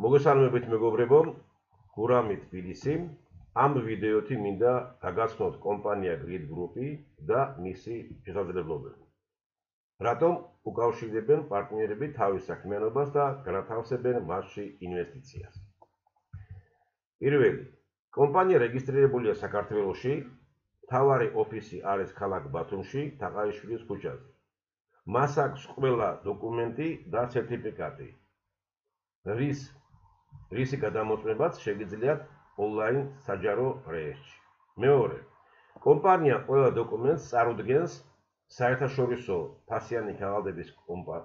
მოგესალმებით მეგობრებო, გურამი თბილისი. ამ ვიდეოთი მინდა გაგაცნოთ კომპანია Grid Group-ი და მისი შესაძლებლობები. რატომ უკავშირდებენ პარტნიორები თავის საქმიანობას და განათავსებენ მასში ინვესტიციას? პირველი, კომპანია რეგისტრირებულია საქართველოში, მთავარი ოფისი არის ქალაქ ბათუმში, თაყაიშვილის ქუჩაზე. მას აქვს ყველა დოკუმენტი და სერტიფიკატი. რისი გადამოწმებაც შეგიძლიათ ონლაინ საჯარო რეესტრში. მეორე, კომპანია ყველა დოკუმენტს წარუდგენს საერთაშორისო ფასიანი ქაღალდების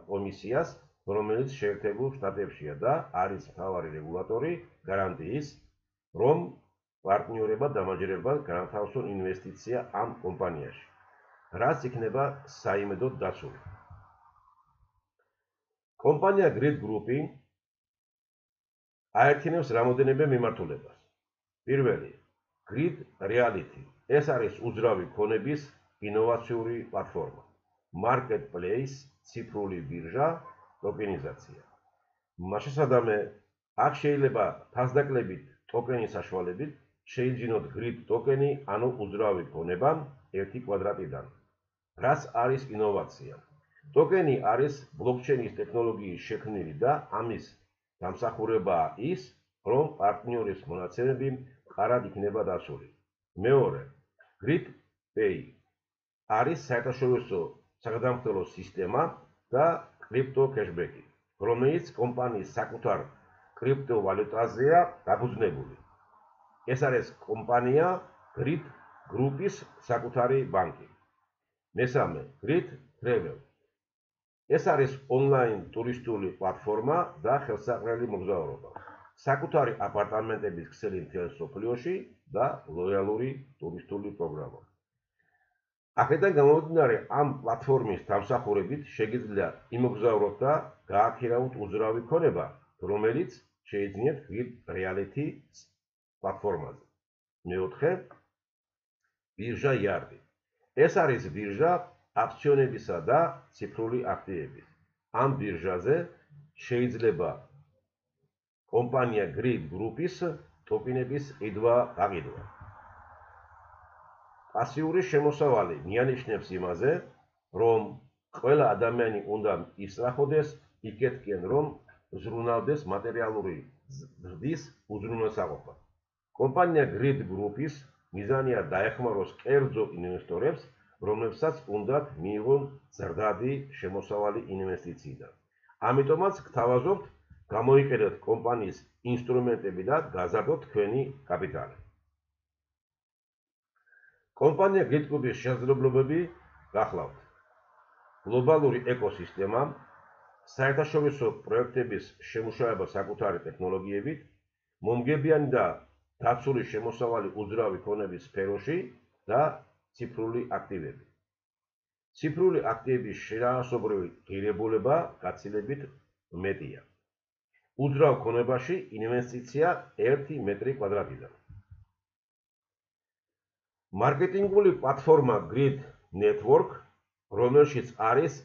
კომისიას, რომელიც შეერთებულ შტატებშია და არის მთავარი რეგულატორი გარანტიის, რომ პარტნიორებად დამაჯერებლად განათავსონ ინვესტიცია ამ კომპანიაში, რაც იქნება საიმედოდ დაცული. კომპანია Grid Group-ი აერთიანებს რამოდენიმე მიმართულებას. პირველი, Grid Reality. ეს არის უძრავი ქონების ინოვაციური პლატფორმა, marketplace, ციფრული ბირჟა, ტოკენიზაცია. მაშასადამე, აქ შეიძლება ფასდაკლებით ტოკენის საშუალებით შეიძინოთ Grid ტოკენი, ანუ უძრავი ქონება 1 კვადრატიდან. რაც არის ინოვაცია? ტოკენი არის ბლოკჩეინის ტექნოლოგიის შექმნილი და ამის დამსახურებაა ის, რომ პარტნიორის მონაცემები მყარად იქნება დაცული. მეორე, Grid Pay არის საერთაშორისო საგადამხდელო სისტემა და კრიპტო კეშბექი, რომელიც კომპანიის საკუთარ კრიპტოვალუტაზეა დაფუძნებული. ეს არის კომპანია Grid Group-ის საკუთარი ბანკი. მესამე, Grid Travel. ეს არის ონლაინ ტურისტული პლატფორმა და ხელსაყრელი მოგზაურობა. საკუთარი აპარტამენტების ქსელი მთელ მსოფლიოში და ლოიალური ტურისტული პროგრამა. აქედან გამომდინარე, ამ პლატფორმის დამსახურებით შეგიძლიათ იმოგზაუროთ და გააქირავოთ უძრავი ქონება, რომელიც შეიძინეთ Grid Reality პლატფორმაზე. მეოთხე, ბირჟა Yardi. ეს არის ბირჟა აქციონებისა და ციფრული აქტივების. ამ ბირჟაზე შეიძლება კომპანია Grid Group-ის ტოკენების ყიდვა-გაყიდვა. პასიური შემოსავალი მიანიშნებს იმაზე, რომ ყველა ადამიანი უნდა ისწრაფოდეს იქეთკენ, რომ ზრუნავდეს მატერიალური ზრდის უზრუნველსაყოფად. კომპანია Grid Group-ის მიზანია დაეხმაროს კერძო ინვესტორებს, რომლებსაც უნდათ მიიღონ ზრდადი შემოსავალი ინვესტიციიდან. ამიტომაც გთავაზობთ გამოიყენოთ კომპანიის ინსტრუმენტები და გაზარდოთ თქვენი კაპიტალი. კომპანია Grid Group-ის შესაძლებლობები გახლავთ. გლობალური ეკოსისტემა, საერთაშორისო პროექტების შემუშავება საკუთარი ტექნოლოგიებით, მომგებიანი და დაცული შემოსავალი უძრავი ქონების სფეროში და ციფრული აქტივები. ციფრული აქტივების შინაარსობრივი ღირებულება გაცილებით მეტია. უძრავ ქონებაში ინვესტიცია 1 მეტრი კვადრატიდან. მარკეტინგული პლატფორმა Grid Network, რომელშიც არის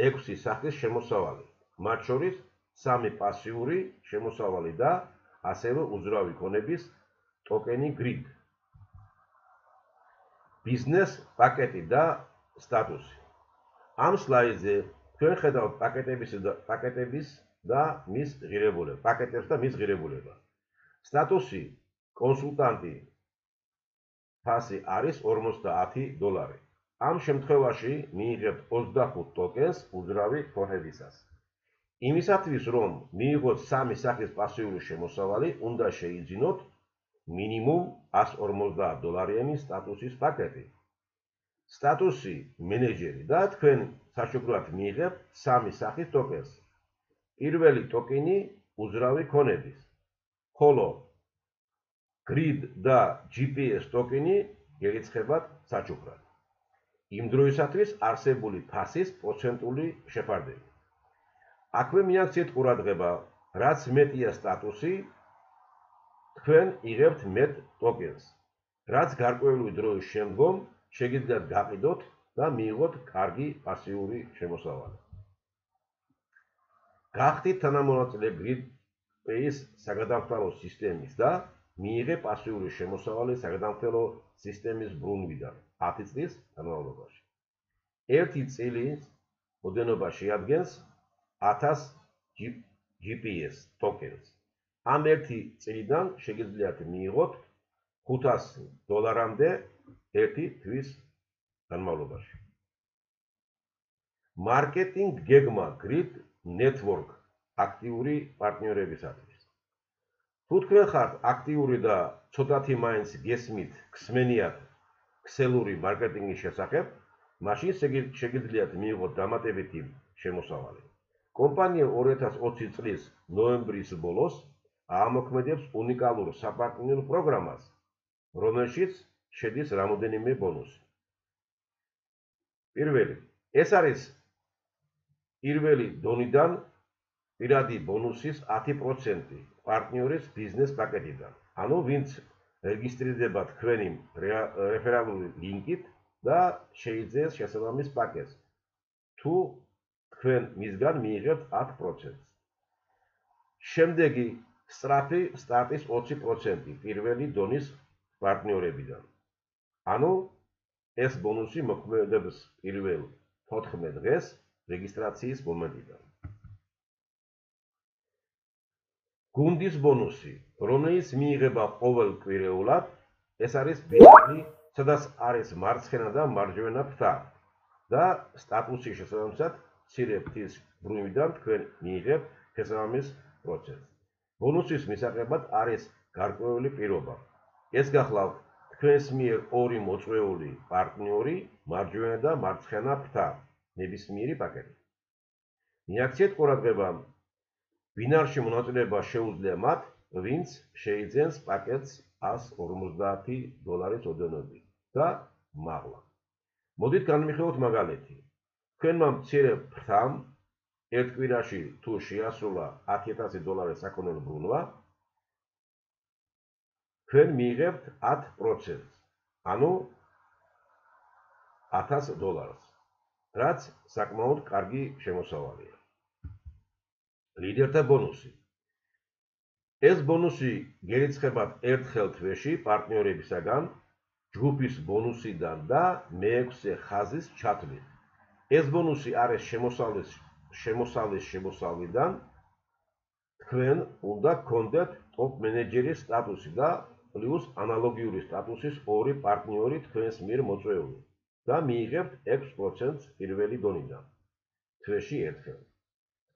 6 სახის შემოსავალი, მათ შორის 3 პასიური შემოსავალი და ასევე უძრავი ქონების ტოკენი Grid. ბიზნეს პაკეტი და სტატუსი. ამ სლაიდზე თქვენ ხედავთ პაკეტების და მის ღირებულებას. სტატუსი კონსულტანტი ფასი არის $50. ამ შემთხვევაში მიიღებთ 25 ტოკენს უძრავი ქონებისას. იმისათვის, რომ მიიღოთ 3 სახის პასიური შემოსავალი, უნდა შეიძინოთ მინიმუმ $150 სტატუსის პაკეტი. სტატუსი მენეჯერი და თქვენ საშუალოდ მიიღებთ 3 სახის ტოკენს. პირველი ტოკენი უძრავი ქონების, ხოლო Grid და GPS ტოკენი გერიცხებათ საჩუქრად. იმ დროისათვის არსებული ფასის პროცენტული შეფარდები. აქვე მიაქციეთ ყურადღება, რაც მეტია სტატუსი, თქვენ იღებთ მეტ ტოკენს, რაც გარკვეული დროის შემდგომ შეგიძლიათ გაყიდოთ და მიიღოთ კარგი პასიური შემოსავალი. გახდით თანამონაწილე Grid პეის საგადამხდარო სისტემის და მიიღე პასიური შემოსავალი საგადამხდარო სისტემის ბრუნვიდან 10 წლის განმავლობაში. ერთი წლის ოდენობა შეადგენს 1000 GPS tokens. ამ ერთი წლიდან შეგიძლიათ მიიღოთ $500 ერთი თვის განმავლობაში. მარკეტინგ გეგმა Grid Network აქტიური პარტნიორებისათვის. თუ თქვენ ხართ აქტიური და ცოტათი მაინც გესმით ქსმენიათ ქსელური მარკეტინგის შესახებ, მაშინ შეგიძლიათ მიიღოთ დამატებითი შემოსავალი. კომპანია 2020 წლის ნოემბრის ბოლოს აამოქმედებს უნიკალურ საპარტნიორო პროგრამას, რომელშიც შედის რამოდენიმე ბონუსი. პირველი, ეს არის პირველი დონიდან პირადი ბონუსის 10% პარტნიორის ბიზნეს პაკეტიდან. ანუ ვინც რეგისტრირდება თქვენი რეფერალური ლინკით და შეიძენს შესაბამის პაკეტს. თუ თქვენ მისგან მიიღებთ 10%. შემდეგი სწრაფი სტარტის 20% პირველი დონის პარტნიორებიდან. ანუ ეს ბონუსი მოქმედებს პირველ 14 დღეს რეგისტრაციის მომენტიდან. გუნდის ბონუსი, რომელიც მიიღება ყოველკვირეულად, ეს არის ბიზნესი, სადაც არის მარცხენა და მარჯვენა ფრთა და სტატუსის შესაბამისად მცირე ფრთის ბრუნვიდან თქვენ მიიღებთ შესაბამის პროცენტს. ბონუსის მისაღებად არის გარკვეული პირობა. ეს გახლავთ თქვენს მიერ ორი მოწვეული პარტნიორი, მარჯვენა და მარცხენა ფრთა, ნებისმიერი პაკეტი. მიაქციეთ ყურადღება, ბინარში მონაწილეობა შეუძლია მათ, ვინც შეიძენს პაკეტს $150 ოდენობით და მაღლა. მოდით განვიხილოთ მაგალითი. თქვენმა მცირე ფრთამ ერთ კვირაში თუ შეასრულა $10,000 საქონელი ბრუნვა, თქვენ მიიღებთ 10%, ანუ $1000, რაც საკმაოდ კარგი შემოსავალია. ლიდერთა ბონუსი. ეს ბონუსი გერიცხებათ ერთხელ თვეში პარტნიორებისაგან, ჯგუფის ბონუსიდან და მეექვსე ხაზის ჩათვლით. ეს ბონუსი არის შემოსავლის შემოსავლიდან. თქვენ უნდა გქონდეთ ტოპ მენეჯერის სტატუსი და პლუს ანალოგიური სტატუსის ორი პარტნიორი თქვენს მიერ მოწვეული და მიიღებთ 6% პირველი დონიდან. თვეში ერთხელ.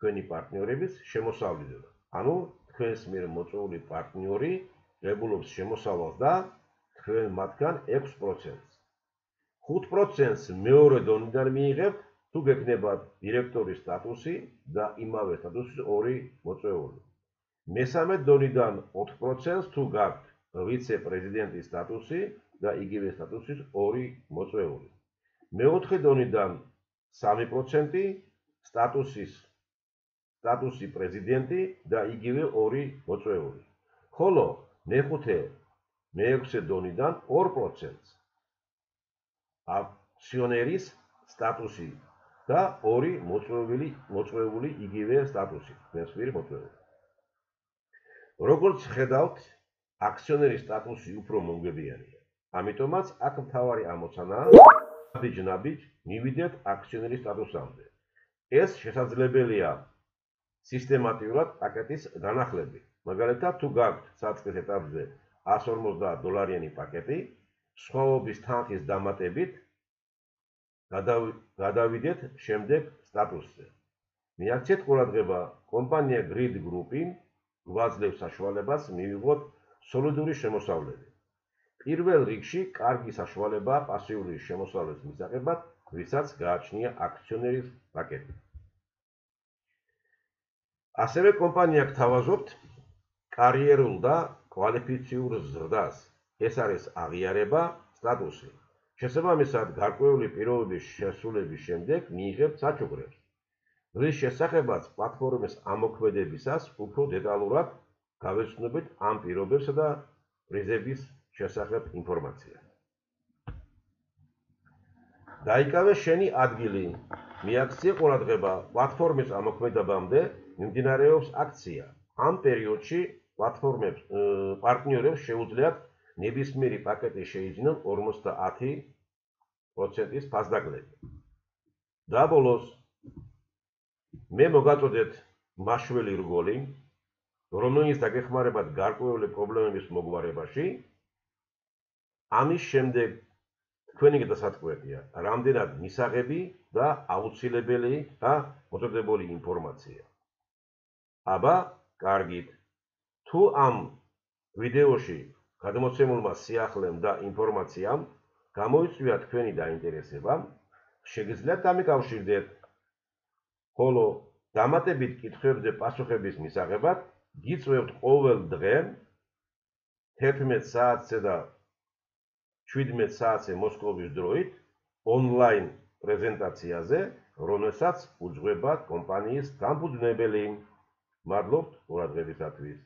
თქვენი პარტნიორების შემოსავლიდან. ანუ თქვენს მიერ მოწვეული პარტნიორი ღებულობს შემოსავალს და თქვენ მათგან 6%. 5%-ს მეორე დონიდან მიიღებთ, თუ გექნებათ დირექტორის სტატუსი და იმავე სტატუსის ორი მოწვეული. მესამე დონიდან 4%-ს თუ გაქვთ ვიცე-პრეზიდენტის სტატუსი და იგივე სტატუსის ორი მოწვეული. მეოთხე დონიდან 3% სტატუსი პრეზიდენტი და იგივე ორი მოწვეული. ხოლო მეხუთე, მეექვსე დონიდან 2%-ს აქციონერის სტატუსი და ორი მოწვეული იგივე სტატუსი, თქვენს მიერ მოწვეული. როგორც ხედავთ, აქციონერის სტატუსი უფრო მომგებიანია. ამიტომაც აქ მთავარი ამოცანაა, ნაბიჯ მივიდეთ აქციონერის სტატუსამდე. ეს შესაძლებელია სისტემატურად პაკეტის განახლებით. მაგალითად, თუ გაქვთ საწყის ეტაპზე $150 პაკეტი, სხვაობის თანხის დამატებით გადავიდეთ შემდეგ სტატუსზე. მიაქციეთ ყურადღება, კომპანია Grid Group-ი გვაძლევს საშუალებას მივიღოთ სოლიდური შემოსავლები. პირველ რიგში კარგი საშუალებაა პასიური შემოსავლის მისაღებად, ვისაც გააჩნია აქციონერის პაკეტი. ასევე კომპანია გთავაზობთ კარიერულ და კვალიფიციურ ზრდას. ეს არის აღიარება, სტატუსი. შესაბამისად, გარკვეული პირობების შესრულების შემდეგ მიიღებთ საჩუქრებს, რის შესახებაც პლატფორმის ამოქმედებისას უფრო დეტალურად გავეცნობთ ამ პირობებსა და პრიზების შესახებ ინფორმაცია. დაიკავე შენი ადგილი. მიაქციე ყურადღება, პლატფორმის ამოქმედებამდე მიმდინარეობს აქცია, ამ პერიოდში პარტნიორებს შეუძლიათ ნებისმიერი პაკეტი შეიძინონ 50%-ის ფასდაკლები. და ბოლოს მე მოგაწოდეთ მაშველი რგოლი, რომელიც დაგეხმარებათ გარკვეული პრობლემების მოგვარებაში. ამის შემდეგ თქვენი გადასაწყვეტია, რამდენად მისაღები და აუცილებელი და მოწოდებული ინფორმაცია. აბა, კარგით. თუ ამ ვიდეოში გადმოცემულმა სიახლემ და ინფორმაციამ გამოიწვია თქვენი დაინტერესება, შეგიძლიათ დამიკავშირდეთ. ხოლო დამატებით კითხვებზე პასუხების მისაღებად გიწვევთ ყოველ დღე 11 საათზე და 17 საათზე მოსკოვის დროით ონლაინ პრეზენტაციაზე, რომელსაც უძღვება კომპანიის დამფუძნებელი. მადლობთ ყურადღებისათვის.